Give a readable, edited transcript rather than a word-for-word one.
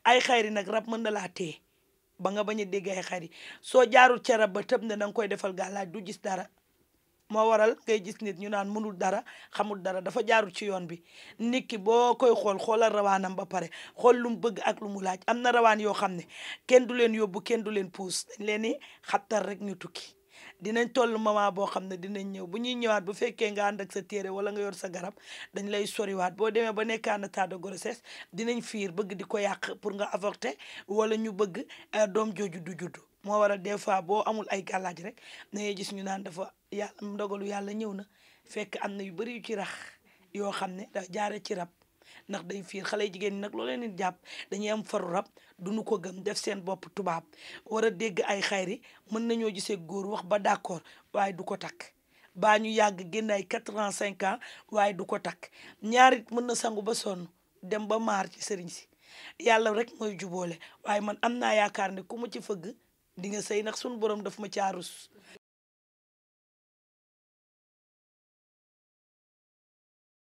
ay xayri nag rab mën na laa téye ba nga bañ a dégg ay xayri soo jaarul ca rab ba tëb ne danga koy defal gàllaaj du gis dara moo waral ngay gis nit ñu naan mënul dara xamul dara dafa jaarul ci yoon bi nit ki boo koy xoolal rawaanam ba pare xool lu mu bëgg ak lu mu laaj am na rawaan yoo xam ne kenn du leen yóbbu kenn du leen puus dañ leen ni xattar rek ñu tukki dinañ toll moment boo xam ne dinañ ñëw bu ñuy ñëwaat bu fekkee nga ànd ak sa téere wala nga yor sa garab dañ lay soriwaat boo demee ba nekk en état de grossesse dinañ fiir bëgg di ko yàq pour nga avorter wala ñu bëgg doom jooju du juddu moo waral des fois boo amul ay gàllaaj rek da ngay gis ñu naan dafa yàlla ndogalu yàlla ñëw na fekk am na yu bari yu ci rax yoo xam ne da jaare ci rab ndax day fiir xale jigéen ñi nag loo leen di jàpp dañuy am faru rab duñu ko gëm def seen bopp tubaab war a dégg ay xayri mën nañoo gisee góor wax ba d'accord waaye du ko takk baa ñu yàgg génn ay 85 ans waaye du ko takk ñaarit mën na sangu ba sonn dem ba maar ci sëriñ si yàlla rek mooy juboole waaye man am naa yaakaar ne ku ma ci fëgg di nga sëy nag suñu borom daf ma caarus